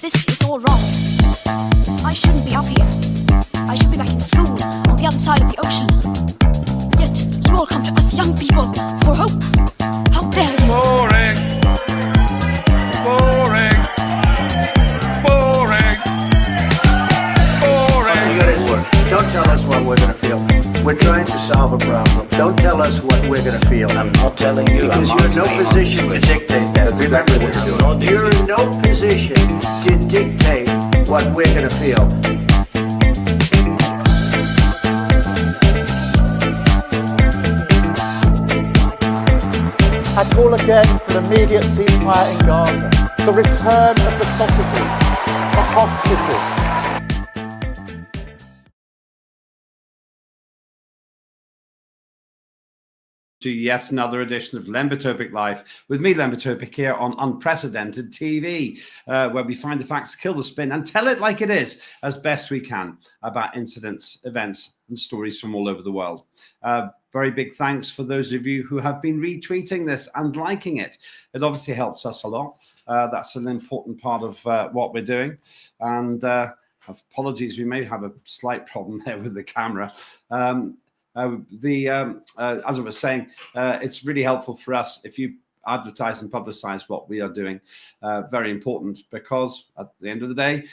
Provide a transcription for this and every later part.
This is all wrong. I shouldn't be up here. I should be back in school on the other side of the ocean. Yet you all come to us young people for hope. How dare you? Boring. Boring. Boring. Boring. You got it work. Don't tell us what we're going to feel. We're trying to solve a problem. Don't tell us what we're going to feel. I'm not telling you. Because you're in no position to dictate that. That's exactly what we're doing. You're in no position to dictate what we're going to feel. I call again for an immediate ceasefire in Gaza, the return of the sausages, the hostages. To yet another edition of Lembit Öpik Live with me, Lembit Öpik, here on Unprecedented TV, where we find the facts, kill the spin, and tell it like it is as best we can about incidents, events, and stories from all over the world. Very big thanks for those of you who have been retweeting this and liking it. It obviously helps us a lot. That's an important part of what we're doing. And apologies, we may have a slight problem there with the camera. As I was saying, it's really helpful for us if you advertise and publicize what we are doing. Very important, because at the end of the day,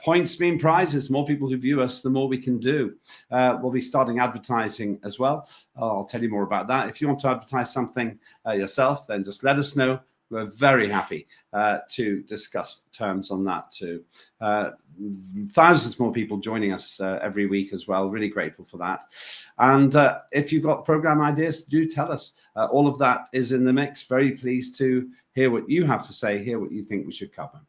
points mean prizes. The more people who view us, the more we can do. We'll be starting advertising as well. I'll tell you more about that. If you want to advertise something yourself, then just let us know. We're very happy to discuss terms on that too. Thousands more people joining us every week as well. Really grateful for that. And if you've got program ideas, do tell us. All of that is in the mix. Very pleased to hear what you have to say, hear what you think we should cover.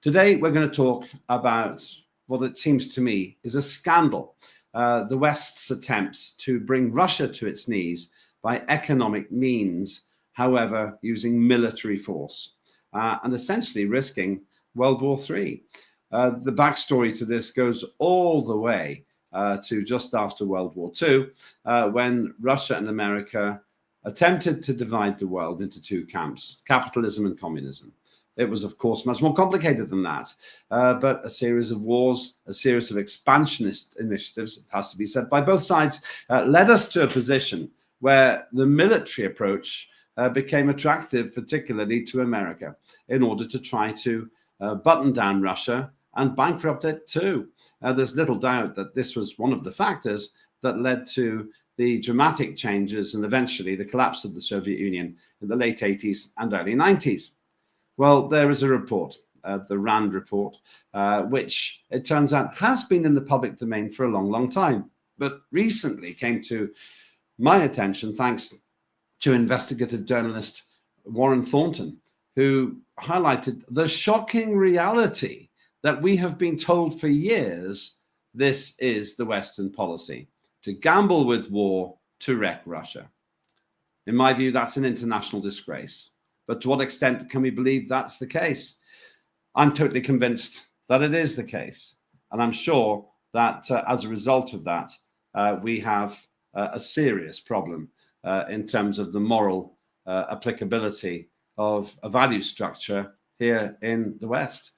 Today, we're going to talk about what it seems to me is a scandal. The West's attempts to bring Russia to its knees by economic means, however, using military force and essentially risking World War III. The backstory to this goes all the way to just after World War II, when Russia and America attempted to divide the world into two camps, capitalism and communism. It was, of course, much more complicated than that, but a series of wars, a series of expansionist initiatives, it has to be said, by both sides, led us to a position where the military approach became attractive, particularly to America, in order to try to button down Russia and bankrupt it too. There's little doubt that this was one of the factors that led to the dramatic changes and eventually the collapse of the Soviet Union in the late 80s and early 90s. Well, there is a report, the RAND report, which it turns out has been in the public domain for a long, long time, but recently came to my attention thanks to investigative journalist Warren Thornton, who highlighted the shocking reality that we have been told for years this is the Western policy, to gamble with war to wreck Russia. In my view, that's an international disgrace. But to what extent can we believe that's the case? I'm totally convinced that it is the case. And I'm sure that as a result of that, we have a serious problem in terms of the moral applicability of a value structure here in the West.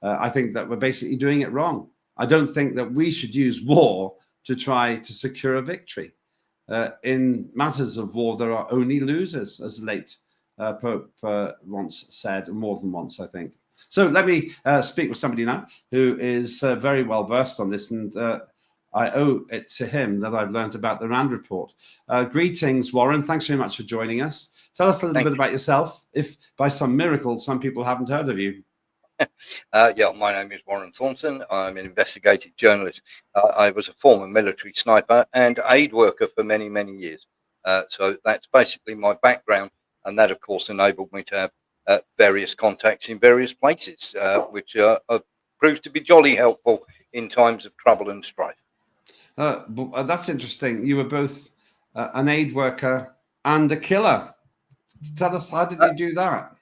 I think that we're basically doing it wrong. I don't think that we should use war to try to secure a victory. In matters of war, there are only losers, as late Pope once said, more than once, I think. So let me speak with somebody now who is very well versed on this, and I owe it to him that I've learned about the RAND report. Greetings, Warren. Thanks very much for joining us. Tell us a little bit about yourself, if by some miracle some people haven't heard of you. Yeah, my name is Warren Thornton. I'm an investigative journalist. I was a former military sniper and aid worker for many, many years. So that's basically my background. And that, of course, enabled me to have various contacts in various places, which have proved to be jolly helpful in times of trouble and strife. That's interesting. You were both an aid worker and a killer. Tell us, how did you do that?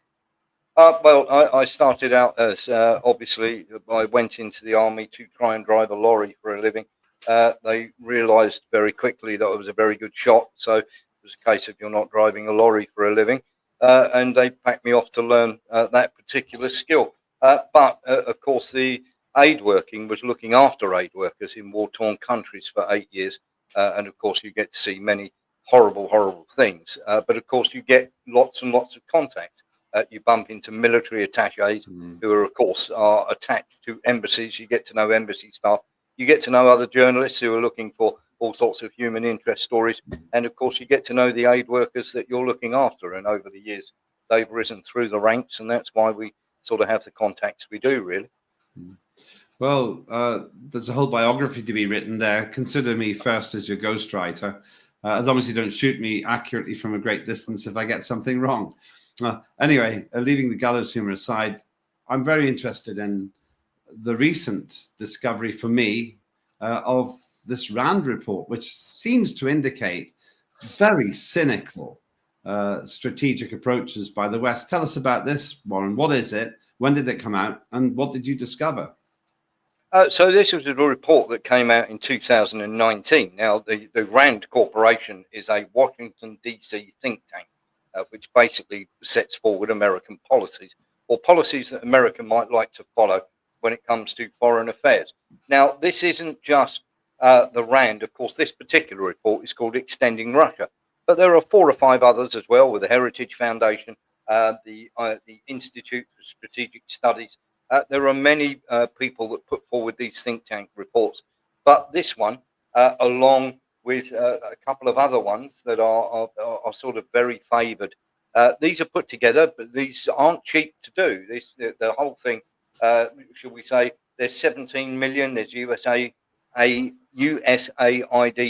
Well, I started out as, obviously, I went into the army to try and drive a lorry for a living. They realised very quickly that I was a very good shot. So it was a case of you're not driving a lorry for a living. And they packed me off to learn that particular skill. But of course, the aid working was looking after aid workers in war-torn countries for 8 years. And of course, you get to see many horrible, horrible things. But of course, you get lots and lots of contact. You bump into military attaches who are, of course, are attached to embassies. You get to know embassy staff. You get to know other journalists who are looking for all sorts of human interest stories. And of course, you get to know the aid workers that you're looking after. And over the years, they've risen through the ranks. And that's why we sort of have the contacts we do, really. Well, there's a whole biography to be written there. Consider me first as your ghostwriter, as long as you don't shoot me accurately from a great distance if I get something wrong. Anyway, leaving the gallows humor aside, I'm very interested in the recent discovery for me of this RAND report, which seems to indicate very cynical strategic approaches by the West. Tell us about this, Warren. What is it? When did it come out? And what did you discover? So this was a report that came out in 2019. Now, the RAND Corporation is a Washington, D.C. think tank, which basically sets forward American policies, or policies that America might like to follow when it comes to foreign affairs. Now, this isn't just the RAND. Of course, this particular report is called Extending Russia. But there are 4 or 5 others as well, with the Heritage Foundation, the Institute for Strategic Studies. There are many people that put forward these think tank reports. But this one, along with a couple of other ones that are sort of very favoured, these are put together, but these aren't cheap to do. The whole thing, shall we say, there's 17 million, there's USAID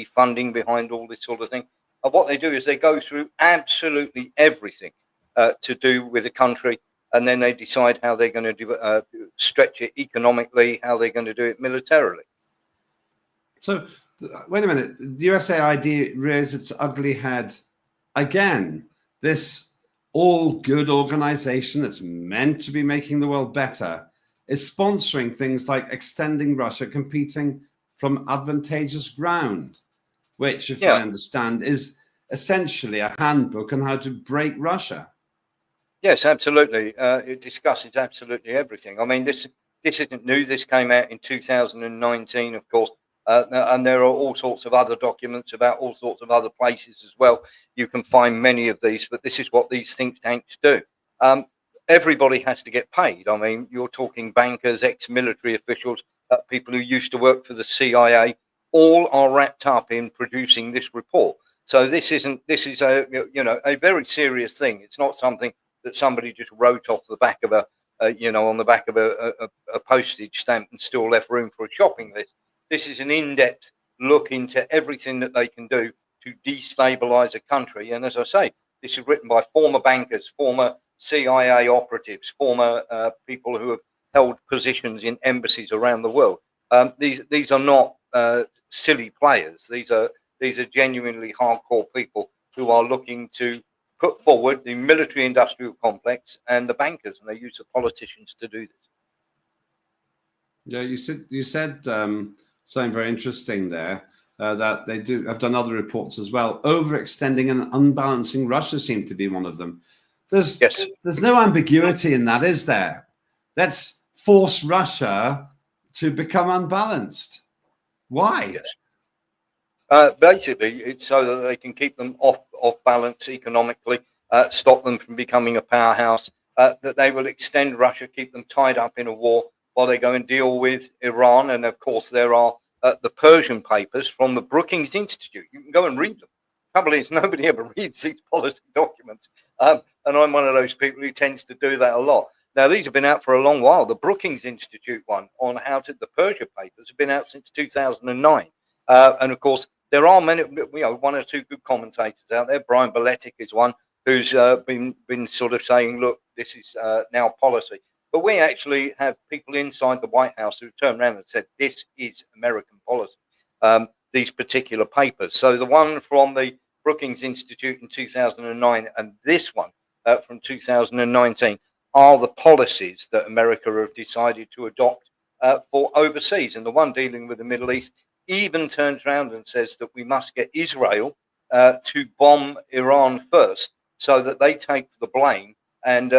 funding behind all this sort of thing. And what they do is they go through absolutely everything to do with a country, and then they decide how they're going to stretch it economically, how they're going to do it militarily. So, wait a minute. The USAID rears its ugly head again. This all-good organization that's meant to be making the world better is sponsoring things like extending Russia, competing from advantageous ground, which, if I understand, is essentially a handbook on how to break Russia. Yes, absolutely. It discusses absolutely everything. I mean, this isn't new. This came out in 2019, of course, and there are all sorts of other documents about all sorts of other places as well. You can find many of these, but this is what these think tanks do. Everybody has to get paid. I mean, you're talking bankers, ex-military officials, people who used to work for the CIA, all are wrapped up in producing this report. So this is a very serious thing. It's not something that somebody just wrote off the back of on the back of a postage stamp and still left room for a shopping list. This is an in-depth look into everything that they can do to destabilize a country. And as I say, this is written by former bankers, former CIA operatives, former people who have held positions in embassies around the world. These are not silly players. These are genuinely hardcore people who are looking to put forward the military-industrial complex and the bankers, and they use the politicians to do this. Yeah, you said something very interesting there, that they have done other reports as well. Overextending and unbalancing Russia seem to be one of them. There's no ambiguity in that, is there? Let's force Russia to become unbalanced. Why? Yes. Basically, it's so that they can keep them off balance economically, stop them from becoming a powerhouse, that they will extend Russia, keep them tied up in a war while they go and deal with Iran. And of course, there are the Persian papers from the Brookings Institute. You can go and read them. The trouble is, nobody ever reads these policy documents. And I'm one of those people who tends to do that a lot. Now, these have been out for a long while. The Brookings Institute one on the Persia papers have been out since 2009. And of course, there are many, 1 or 2 good commentators out there. Brian Beletic is one who's been sort of saying, look, this is now policy. But we actually have people inside the White House who turned around and said, this is American policy, these particular papers. So the one from the Brookings Institute in 2009 and this one from 2019 are the policies that America have decided to adopt for overseas. And the one dealing with the Middle East even turns around and says that we must get Israel to bomb Iran first so that they take the blame and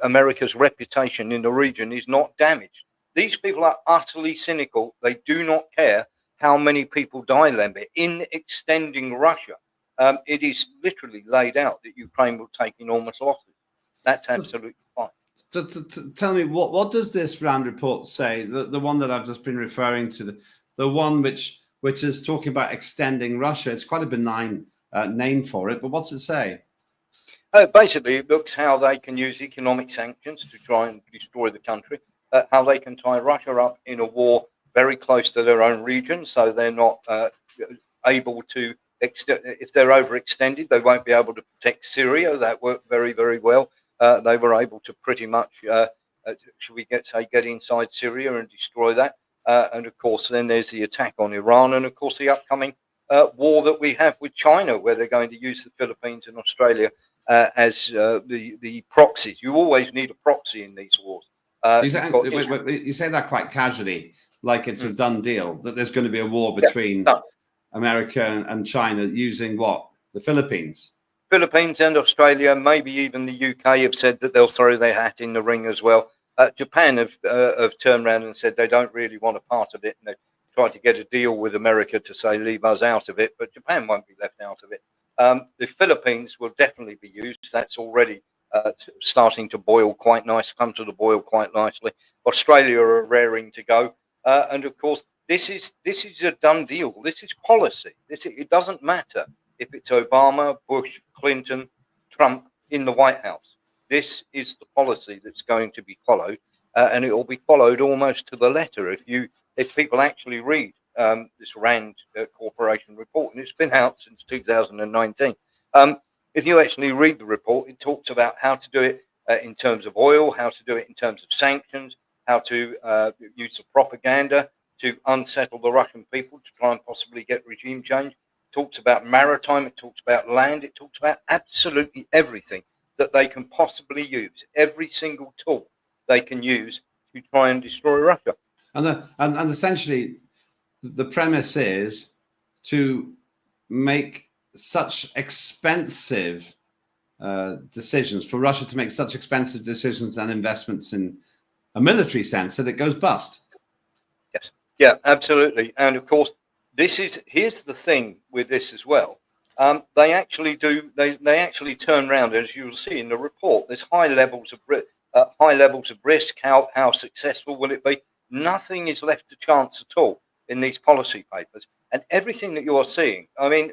America's reputation in the region is not damaged. These people are utterly cynical. They do not care how many people die, Lembit. In extending Russia, it is literally laid out that Ukraine will take enormous losses. That's absolutely fine. Tell me, what does this Rand report say? The one that I've just been referring to, the one which is talking about extending Russia. It's quite a benign name for it, but what's it say? Basically, it looks how they can use economic sanctions to try and destroy the country, how they can tie Russia up in a war very close to their own region, so they're not able to, if they're overextended, they won't be able to protect Syria. That worked very, very well. They were able to pretty much, should we get inside Syria and destroy that? And of course, then there's the attack on Iran, and of course, the upcoming war that we have with China, where they're going to use the Philippines and Australia as the proxies. You always need a proxy in these wars. You say that quite casually, like it's a done deal, that there's going to be a war between America and China using what? The Philippines? Philippines and Australia, maybe even the UK, have said that they'll throw their hat in the ring as well. Japan have turned around and said they don't really want a part of it, and they've tried to get a deal with America to say leave us out of it, but Japan won't be left out of it. The Philippines will definitely be used. That's already starting to boil quite nice, come to the boil quite nicely. Australia are raring to go, and of course this is a done deal. This is policy. It doesn't matter if it's Obama, Bush, Clinton, Trump in the White House. This is the policy that's going to be followed, and it will be followed almost to the letter. If people actually read this Rand Corporation report, and it's been out since 2019. If you actually read the report, it talks about how to do it in terms of oil, how to do it in terms of sanctions, how to use the propaganda to unsettle the Russian people to try and possibly get regime change. It talks about maritime, it talks about land, it talks about absolutely everything that they can possibly use, every single tool they can use to try and destroy Russia. And essentially, the premise is to make such expensive decisions, for Russia to make such expensive decisions and investments in a military sense that it goes bust. Yes, yeah, absolutely. And of course, here's the thing with this as well. They actually turn around, as you will see in the report. There's high levels of risk. How successful will it be? Nothing is left to chance at all in these policy papers, and everything that you are seeing. I mean,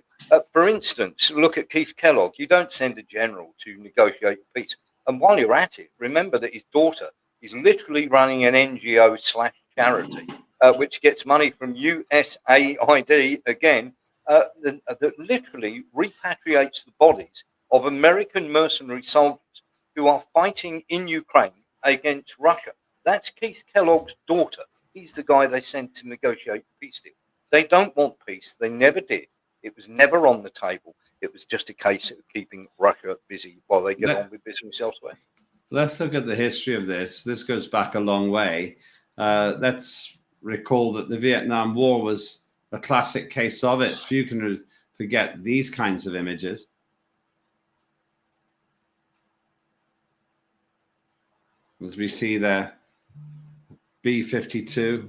for instance, look at Keith Kellogg. You don't send a general to negotiate peace, and while you're at it, remember that his daughter is literally running an NGO/charity, which gets money from USAID again, that literally repatriates the bodies of American mercenary soldiers who are fighting in Ukraine against Russia. That's Keith Kellogg's daughter. He's the guy they sent to negotiate the peace deal. They don't want peace. They never did. It was never on the table. It was just a case of keeping Russia busy while they get on with business elsewhere. Let's look at the history of this. This goes back a long way. Let's recall that the Vietnam War was a classic case of it. Few can forget these kinds of images. As we see there, B-52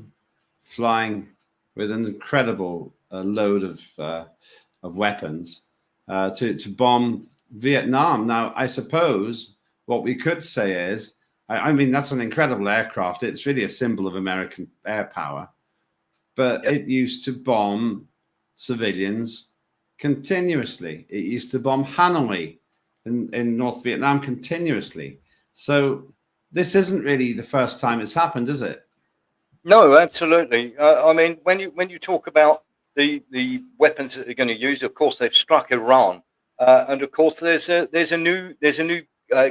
flying with an incredible load of weapons to bomb Vietnam. Now, I suppose what we could say is, I mean, that's an incredible aircraft. It's really a symbol of American air power. But it used to bomb civilians continuously. It used to bomb Hanoi in North Vietnam continuously. So this isn't really the first time it's happened, is it? No, absolutely. I mean, when you talk about the weapons that they're going to use, of course they've struck Iran, and of course there's a new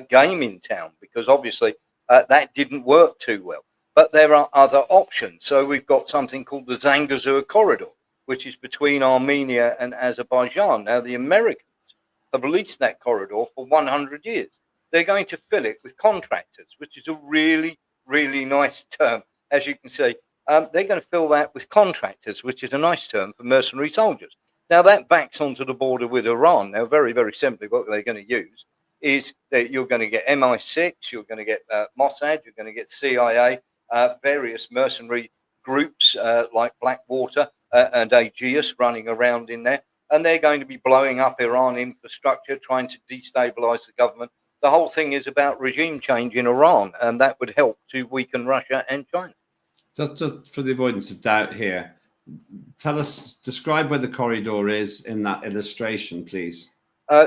game in town, because obviously that didn't work too well. But there are other options. So we've got something called the Zangezur corridor, which is between Armenia and Azerbaijan. Now the Americans have leased that corridor for 100 years. They're going to fill it with contractors, which is a really, really nice term. As you can see, they're going to fill that with contractors, which is a nice term for mercenary soldiers. Now, that backs onto the border with Iran. Now, very, very simply, what they're going to use is that you're going to get MI6, you're going to get Mossad, you're going to get CIA, various mercenary groups like Blackwater and Aegeus running around in there. And they're going to be blowing up Iran infrastructure, trying to destabilize the government. The whole thing is about regime change in Iran, and that would help to weaken Russia and China. Just for the avoidance of doubt here, describe where the corridor is in that illustration, please.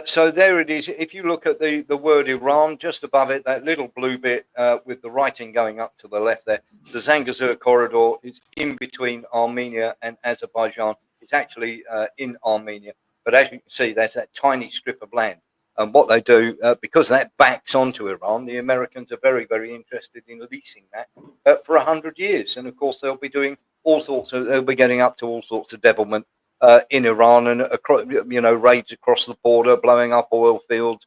So there it is. If you look at the word Iran, just above it, that little blue bit with the writing going up to the left there, the Zangezur corridor is in between Armenia and Azerbaijan. It's actually in Armenia. But as you can see, there's that tiny strip of land. And what they do, because that backs onto Iran, the Americans are very, very interested in leasing that for 100 years. And of course, they'll be doing they'll be getting up to all sorts of devilment in Iran and, raids across the border, blowing up oil fields,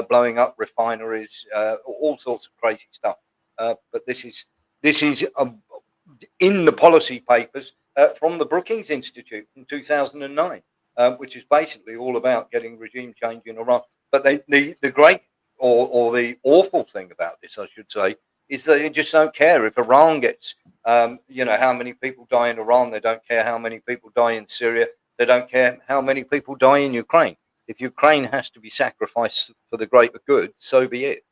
blowing up refineries, all sorts of crazy stuff. But this is in the policy papers from the Brookings Institute in 2009, which is basically all about getting regime change in Iran. But the great or the awful thing about this, I should say, is that they just don't care if Iran gets, how many people die in Iran. They don't care how many people die in Syria. They don't care how many people die in Ukraine. If Ukraine has to be sacrificed for the greater good, so be it.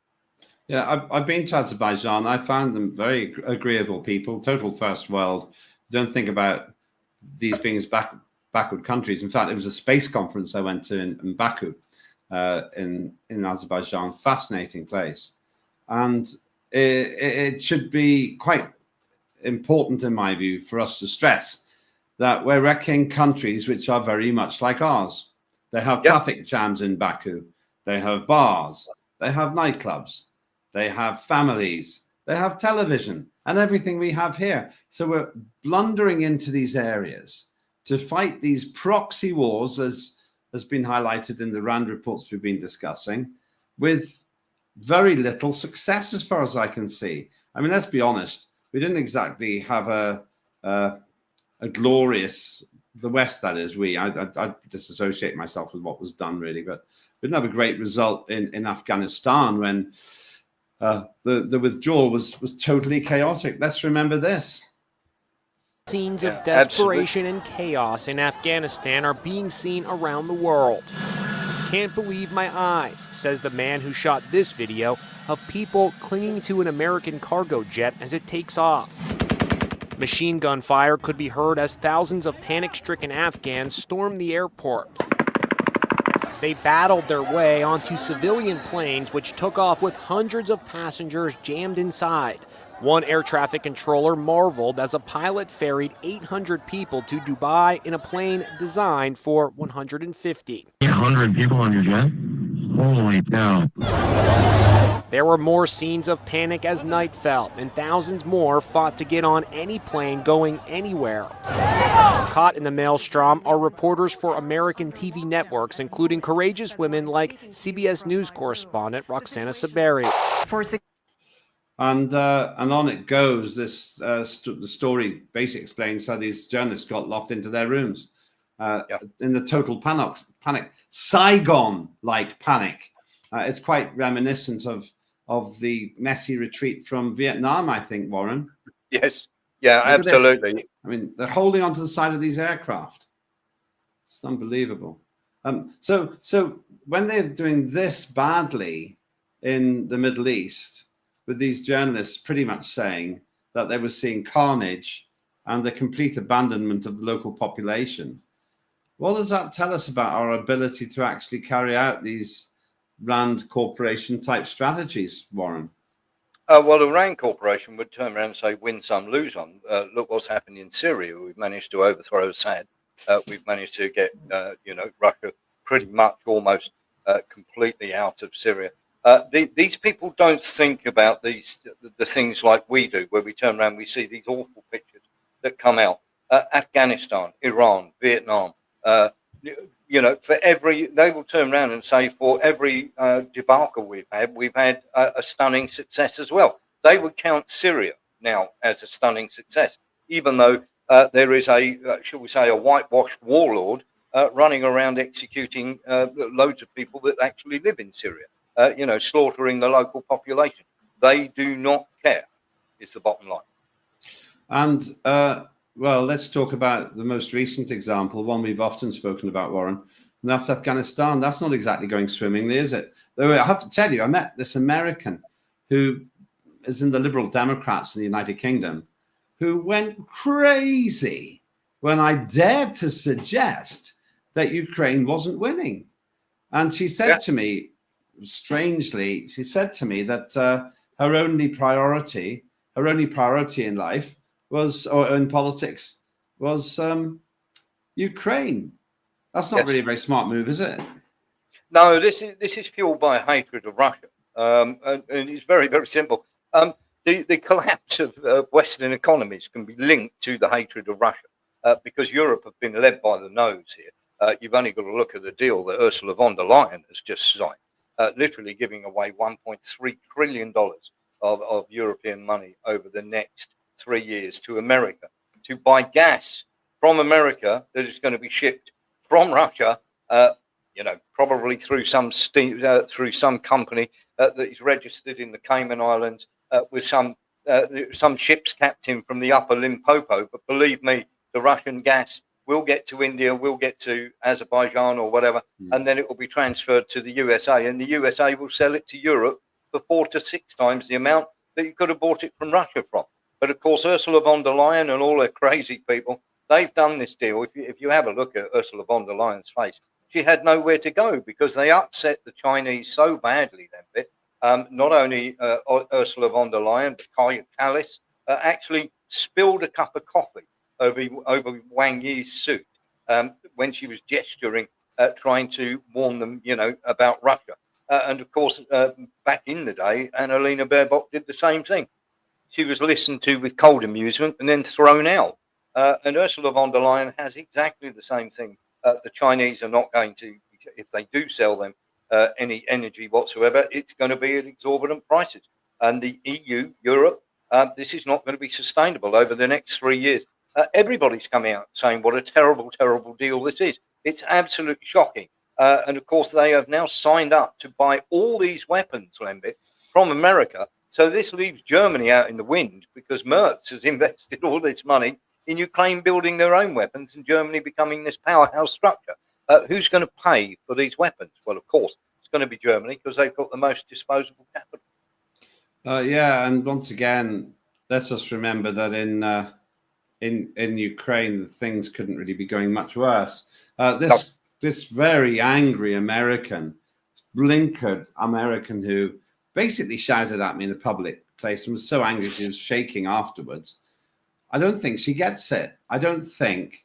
Yeah, I've been to Azerbaijan. I found them very agreeable people, total first world. Don't think about these being as backward countries. In fact, it was a space conference I went to in Baku, in Azerbaijan. Fascinating place. And it should be quite important, in my view, for us to stress that we're wrecking countries which are very much like ours. They have traffic jams in Baku. They have bars. They have nightclubs. They have families. They have television and everything we have here. So we're blundering into these areas to fight these proxy wars, as has been highlighted in the RAND reports we've been discussing, with very little success as far as I can see. I mean, let's be honest. We didn't exactly have a glorious, the West, that is, I disassociate myself with what was done, really, but we didn't have a great result in Afghanistan when the withdrawal was totally chaotic. Let's remember this. Scenes of desperation and chaos in Afghanistan are being seen around the world. Can't believe my eyes, says the man who shot this video of people clinging to an American cargo jet as it takes off. Machine gun fire could be heard as thousands of panic-stricken Afghans stormed the airport. They battled their way onto civilian planes which took off with hundreds of passengers jammed inside. One air traffic controller marveled as a pilot ferried 800 people to Dubai in a plane designed for 150. 800 people on your jet? Holy cow. There were more scenes of panic as night fell, and thousands more fought to get on any plane going anywhere. Caught in the maelstrom are reporters for American TV networks, including courageous women like CBS News correspondent Roxana Saberi. And on it goes. The story basically explains how these journalists got locked into their rooms in the total panic, Saigon-like panic. It's quite reminiscent of the messy retreat from Vietnam, I think, Warren. Yes. Yeah, absolutely. I mean, they're holding onto the side of these aircraft. It's unbelievable. So when they're doing this badly in the Middle East, with these journalists pretty much saying that they were seeing carnage and the complete abandonment of the local population, what does that tell us about our ability to actually carry out these RAND Corporation type strategies, Warren? Well, the RAND Corporation would turn around and say, win some, lose some. Look what's happened in Syria. We've managed to overthrow Assad. We've managed to get, Russia pretty much almost completely out of Syria. These people don't think about the things like we do, where we turn around, we see these awful pictures that come out. Afghanistan, Iran, Vietnam. They will turn around and say, for every debacle we've had a stunning success as well. They would count Syria now as a stunning success, even though there is shall we say, a whitewashed warlord running around executing loads of people that actually live in Syria. slaughtering the local population. They do not care, is the bottom line. And, well, let's talk about the most recent example, one we've often spoken about, Warren, and that's Afghanistan. That's not exactly going swimmingly, is it? Though I have to tell you, I met this American who is in the Liberal Democrats in the United Kingdom, who went crazy when I dared to suggest that Ukraine wasn't winning. And she said to me, strangely, she said to me that her only priority in life was, or in politics, was Ukraine. That's not really a very smart move, is it? No, this is fueled by hatred of Russia, and it's very, very simple. The collapse of Western economies can be linked to the hatred of Russia, because Europe have been led by the nose here. You've only got to look at the deal that Ursula von der Leyen has just signed, literally giving away $1.3 trillion of European money over the next 3 years to America to buy gas from America that is going to be shipped from Russia, probably through through some company that is registered in the Cayman Islands, with some ship's captain from the upper Limpopo. But believe me, the Russian gas will get to India, will get to Azerbaijan or whatever, and then it will be transferred to the USA, and the USA will sell it to Europe for 4 to 6 times the amount that you could have bought it from Russia from. But of course, Ursula von der Leyen and all her crazy people, they've done this deal. If you have a look at Ursula von der Leyen's face, she had nowhere to go because they upset the Chinese so badly, not only Ursula von der Leyen, but Kaya Kallas actually spilled a cup of coffee over Wang Yi's suit when she was gesturing, trying to warn them, about Russia. And of course, back in the day, Annalena Baerbock did the same thing. She was listened to with cold amusement and then thrown out. And Ursula von der Leyen has exactly the same thing. The Chinese are not going to, if they do sell them any energy whatsoever, it's going to be at exorbitant prices. And the EU, Europe, this is not going to be sustainable over the next 3 years. Everybody's coming out saying what a terrible, terrible deal this is. It's absolutely shocking. And of course, they have now signed up to buy all these weapons, Lembit, from America. So this leaves Germany out in the wind because Merz has invested all this money in Ukraine building their own weapons and Germany becoming this powerhouse structure. Who's going to pay for these weapons? Well, of course, it's going to be Germany because they've got the most disposable capital. And once again, let's just remember that in Ukraine, things couldn't really be going much worse. This very angry American, blinkered American who basically shouted at me in a public place and was so angry she was shaking afterwards. I don't think she gets it. I don't think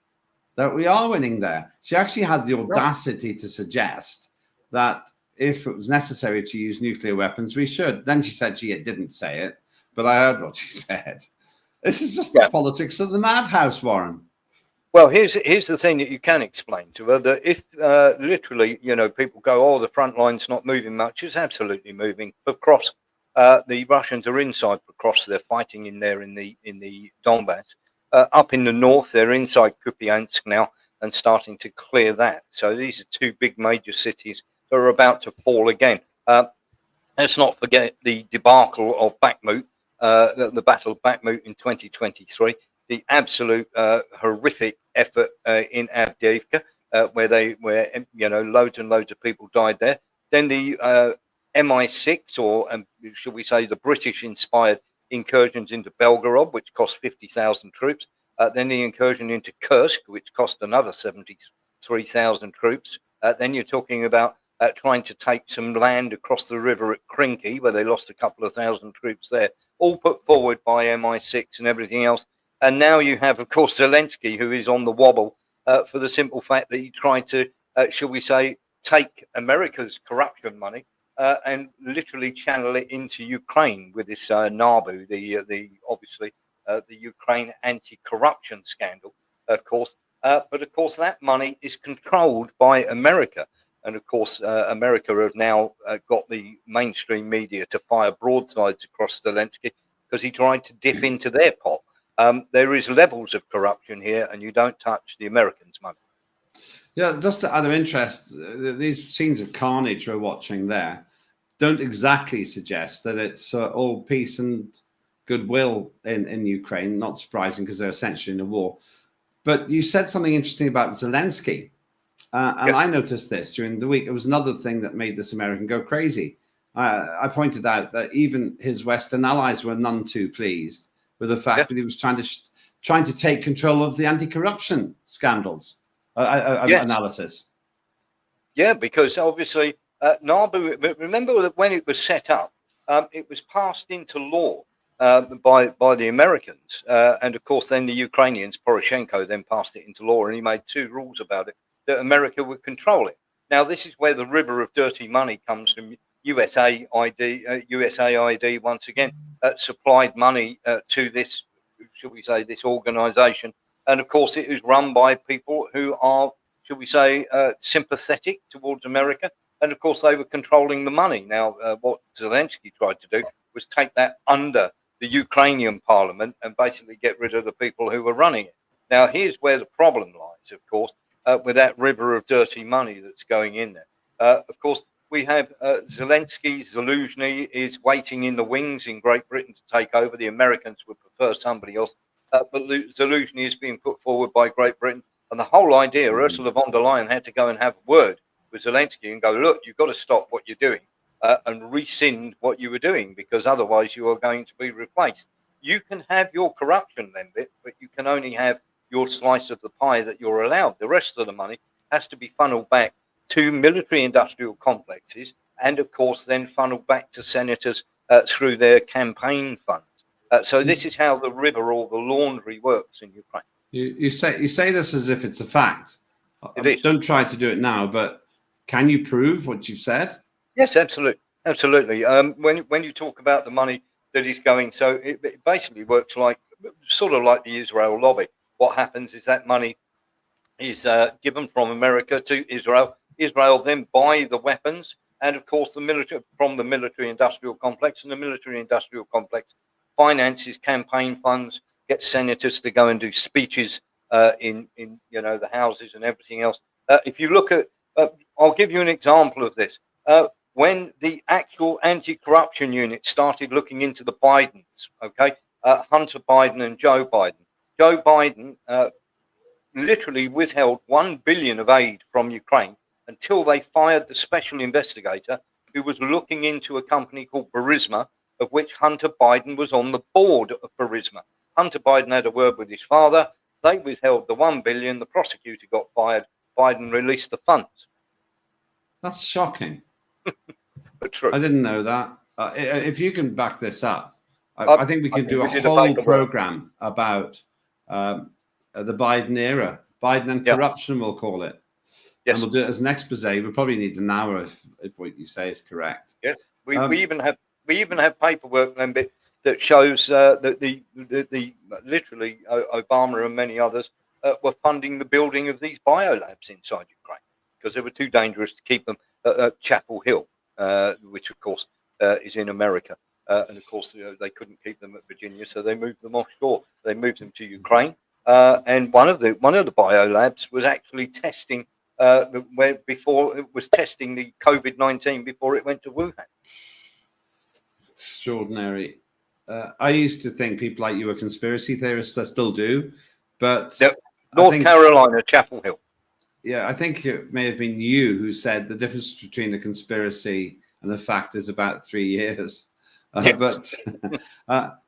that we are winning there. She actually had the audacity to suggest that if it was necessary to use nuclear weapons, we should. Then she said she didn't say it, but I heard what she said. This is just the politics of the madhouse, Warren. Well, here's the thing that you can explain to her, that if literally, people go, the front line's not moving much, it's absolutely moving. Across, the Russians are inside Pokrovsk, they're fighting in there in the Donbass. Up in the north, they're inside Kupiansk now and starting to clear that. So these are 2 big major cities that are about to fall again. Let's not forget the debacle of Bakhmut, the Battle of Bakhmut in 2023. The absolute horrific effort in Avdiivka, where loads and loads of people died there. Then the MI6, or should we say the British-inspired incursions into Belgorod, which cost 50,000 troops. Then the incursion into Kursk, which cost another 73,000 troops. Then you're talking about trying to take some land across the river at Krinky, where they lost a couple of thousand troops there, all put forward by MI6 and everything else. And now you have, of course, Zelensky, who is on the wobble for the simple fact that he tried to, shall we say, take America's corruption money and literally channel it into Ukraine with this NABU, the Ukraine anti-corruption scandal, of course. But of course, that money is controlled by America. And of course, America have now got the mainstream media to fire broadsides across Zelensky because he tried to dip into their pot. There is levels of corruption here, and you don't touch the Americans' money. Yeah, just out of interest, these scenes of carnage we're watching there, don't exactly suggest that it's all peace and goodwill in Ukraine. Not surprising, because they're essentially in a war. But you said something interesting about Zelensky. And I noticed this during the week. It was another thing that made this American go crazy. I pointed out that even his Western allies were none too pleased with the fact that he was trying to take control of the anti-corruption scandals analysis. Yeah, because obviously NABU, remember that when it was set up, it was passed into law by the Americans. And of course, then the Ukrainians, Poroshenko, then passed it into law, and he made 2 rules about it, that America would control it. Now, this is where the river of dirty money comes from. USAID once again supplied money to this, should we say, this organization. And of course, it is run by people who are, should we say, sympathetic towards America. And of course, they were controlling the money. Now, what Zelensky tried to do was take that under the Ukrainian parliament and basically get rid of the people who were running it. Now, here's where the problem lies, of course, with that river of dirty money that's going in there. Of course, we have Zelensky. Zelensky is waiting in the wings in Great Britain to take over. The Americans would prefer somebody else. But Zelensky is being put forward by Great Britain. And the whole idea, Ursula von der Leyen had to go and have a word with Zelensky and go, look, you've got to stop what you're doing and rescind what you were doing, because otherwise you are going to be replaced. You can have your corruption, Lembit, but you can only have your slice of the pie that you're allowed. The rest of the money has to be funneled back to military industrial complexes, and of course then funneled back to senators through their campaign funds. So this is how the river or the laundry works in Ukraine. You say this as if it's a fact. It is. Don't try to do it now, but can you prove what you've said? Yes, absolutely. When you talk about the money that is going, so it basically works like sort of like the Israel lobby. What happens is that money is given from America to Israel. Israel then buy the weapons, and of course the military from the military-industrial complex, and the military-industrial complex finances campaign funds, gets senators to go and do speeches in the houses and everything else. If you look at, I'll give you an example of this. When the actual anti-corruption unit started looking into the Bidens, Hunter Biden and Joe Biden. Joe Biden literally withheld $1 billion of aid from Ukraine until they fired the special investigator who was looking into a company called Burisma, of which Hunter Biden was on the board of Burisma. Hunter Biden had a word with his father. They withheld the $1 billion. The prosecutor got fired. Biden released the funds. That's shocking. But true. I didn't know that. If you can back this up, I think we could do a whole program about the Biden era, Biden and corruption, we'll call it. Yes. And we'll do it as an expose. We probably need an hour if what you say is correct. Yeah, we even have paperwork, Lembit, that shows that the literally Obama and many others were funding the building of these biolabs inside Ukraine because they were too dangerous to keep them at Chapel Hill, which of course is in America, and of course they couldn't keep them at Virginia, so they moved them offshore. They moved them to Ukraine, and one of the biolabs was actually testing. Before it was testing the COVID-19 before it went to Wuhan. Extraordinary. I used to think people like you were conspiracy theorists. I still do, but North Carolina, Chapel Hill. Yeah, I think it may have been you who said the difference between the conspiracy and the fact is about 3 years. But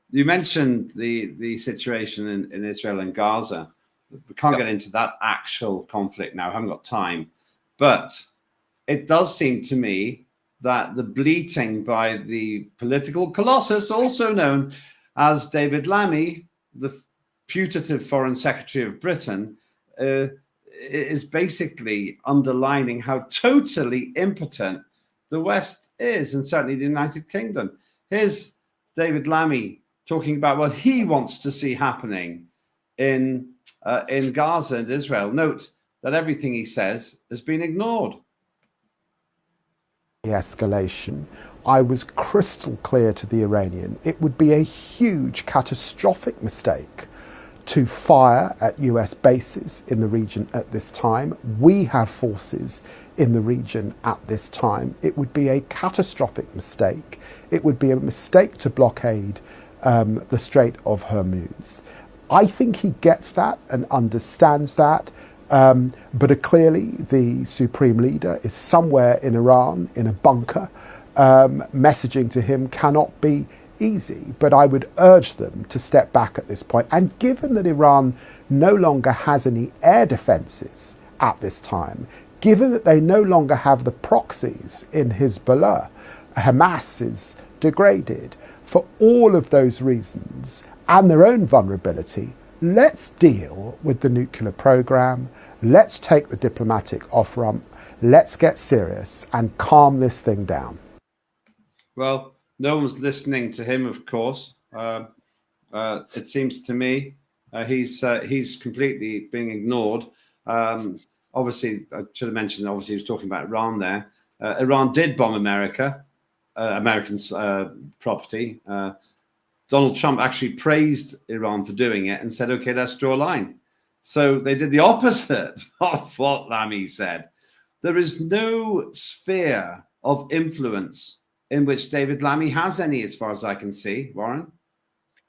you mentioned the situation in Israel and Gaza. We can't get into that actual conflict now. I haven't got time. But it does seem to me that the bleating by the political colossus, also known as David Lammy, the putative Foreign Secretary of Britain, is basically underlining how totally impotent the West is, and certainly the United Kingdom. Here's David Lammy talking about what he wants to see happening in Gaza and Israel. Note that everything he says has been ignored. Escalation, I was crystal clear to the Iranian it would be a huge catastrophic mistake to fire at US bases in the region at this time. We have forces in the region at this time. It would be a catastrophic mistake. It would be a mistake to blockade the Strait of Hormuz. I think he gets that and understands that, but clearly the supreme leader is somewhere in Iran in a bunker. Messaging to him cannot be easy, but I would urge them to step back at this point. And given that Iran no longer has any air defenses at this time, given that they no longer have the proxies in Hezbollah, Hamas is degraded. For all of those reasons and their own vulnerability, let's deal with the nuclear program. Let's take the diplomatic off-ramp. Let's get serious and calm this thing down. Well, no one's listening to him, of course. It seems to me he's completely being ignored. Obviously, I should have mentioned, obviously, he was talking about Iran there. Iran did bomb American property. Donald Trump actually praised Iran for doing it and said, okay, let's draw a line. So they did the opposite of what Lamy said. There is no sphere of influence in which David Lammy has any, as far as I can see, Warren.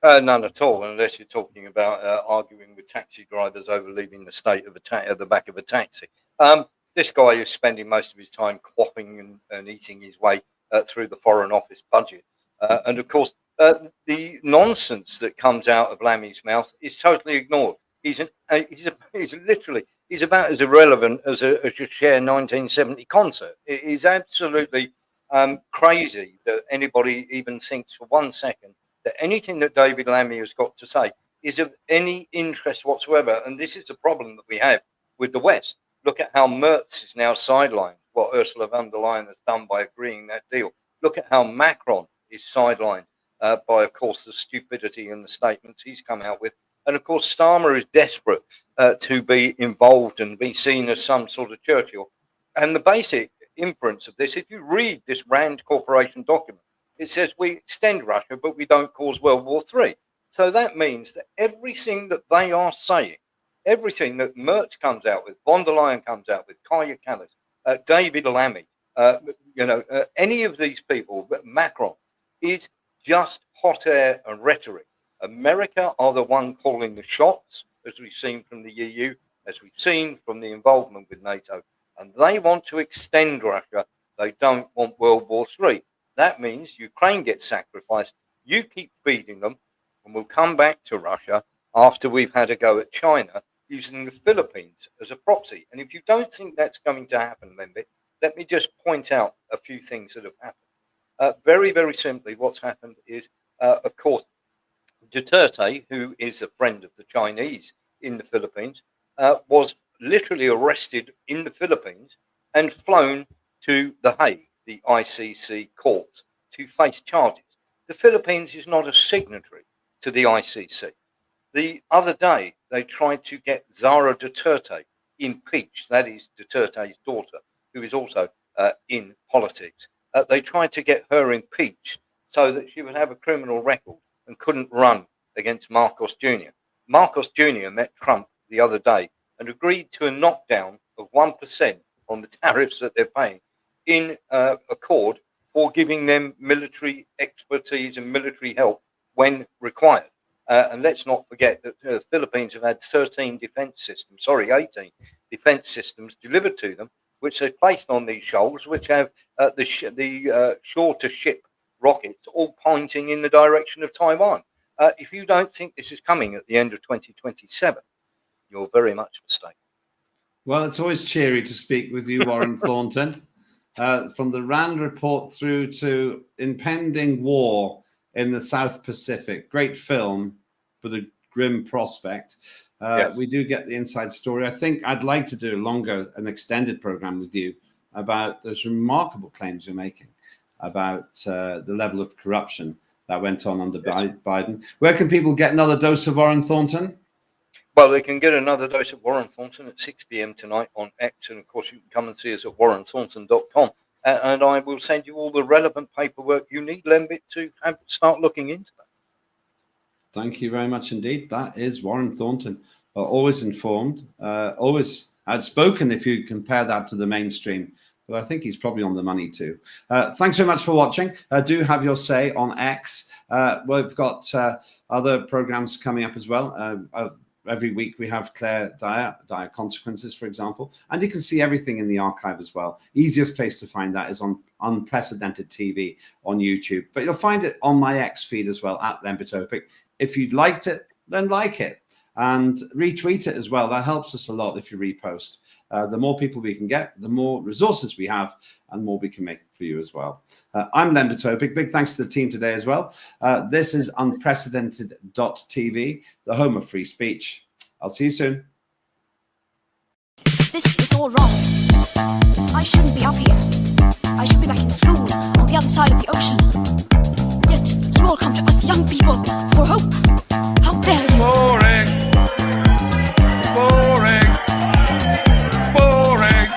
None at all, unless you're talking about arguing with taxi drivers over leaving the state of at the back of a taxi. This guy is spending most of his time quaffing and eating his way through the Foreign Office budget. And of course, the nonsense that comes out of Lammy's mouth is totally ignored. He's about as irrelevant as a Cher 1970 concert. It is absolutely crazy that anybody even thinks for 1 second that anything that David Lammy has got to say is of any interest whatsoever. And this is the problem that we have with the West. Look at how Merz is now sidelined, what Ursula von der Leyen has done by agreeing that deal. Look at how Macron is sidelined by, of course, the stupidity and the statements he's come out with. And, of course, Starmer is desperate to be involved and be seen as some sort of Churchill. And the basic inference of this, if you read this Rand Corporation document, it says we extend Russia, but we don't cause World War III. So that means that everything that they are saying, everything that Merz comes out with, von der Leyen comes out with, Kaya Kallas, David Lammy, any of these people, Macron, is just hot air and rhetoric. America are the one calling the shots, as we've seen from the EU, as we've seen from the involvement with NATO, and they want to extend Russia. They don't want World War III. That means Ukraine gets sacrificed. You keep feeding them, and we'll come back to Russia after we've had a go at China using the Philippines as a proxy. And if you don't think that's going to happen, Lembit, let me just point out a few things that have happened. Very, very simply, what's happened is, of course, Duterte, who is a friend of the Chinese in the Philippines, was literally arrested in the Philippines and flown to The Hague, the ICC court, to face charges. The Philippines is not a signatory to the ICC. The other day, they tried to get Zara Duterte impeached, that is Duterte's daughter, who is also in politics. They tried to get her impeached so that she would have a criminal record and couldn't run against Marcos Jr. Marcos Jr. met Trump the other day and agreed to a knockdown of 1% on the tariffs that they're paying in accord for giving them military expertise and military help when required. And let's not forget that the Philippines have had 18 defense systems delivered to them, which they placed on these shoals, which have the shore-to-ship rockets all pointing in the direction of Taiwan. If you don't think this is coming at the end of 2027, you're very much mistaken. Well, it's always cheery to speak with you, Warren Thornton. From the Rand report through to impending war in the South Pacific. Great film, but a grim prospect. Yes. We do get the inside story. I think I'd like to do an extended program with you about those remarkable claims you're making about the level of corruption that went on under Biden. Where can people get another dose of Warren Thornton? Well, they can get another dose of Warren Thornton at 6 p.m. tonight on X. And, of course, you can come and see us at warrenthornton.com. And I will send you all the relevant paperwork you need, Lembit, to start looking into that. Thank you very much indeed. That is Warren Thornton, always informed, always outspoken if you compare that to the mainstream. But I think he's probably on the money too. Thanks so much for watching. Do have your say on X. We've got other programs coming up as well. Every week we have Claire Dyer Consequences, for example. And you can see everything in the archive as well. Easiest place to find that is on Unprecedented TV on YouTube. But you'll find it on my X feed as well, at Lembit Öpik. If you'd liked it, then like it. And retweet it as well. That helps us a lot if you repost. The more people we can get, the more resources we have, and more we can make for you as well. I'm Lembit Öpik. Big thanks to the team today as well. This is Unprecedented.tv, the home of free speech. I'll see you soon. This is all wrong. I shouldn't be up here. I should be back in school on the other side of the ocean. Yet you all come to us young people for hope. How dare you? Boring. Boring. Boring.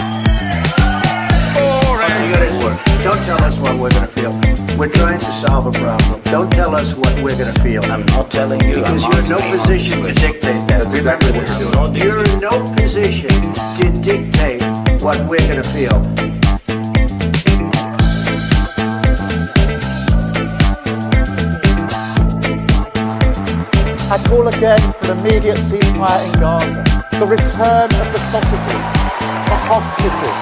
Boring. You got it work. Don't tell us what we're going to feel. We're trying to solve a problem. Don't tell us what we're going to feel. I'm not telling you. Because you're in no position to dictate that. Remember this. You're in no position to dictate what we're going to feel. I call again for an immediate ceasefire in Gaza, the return of the sausages, the hostages,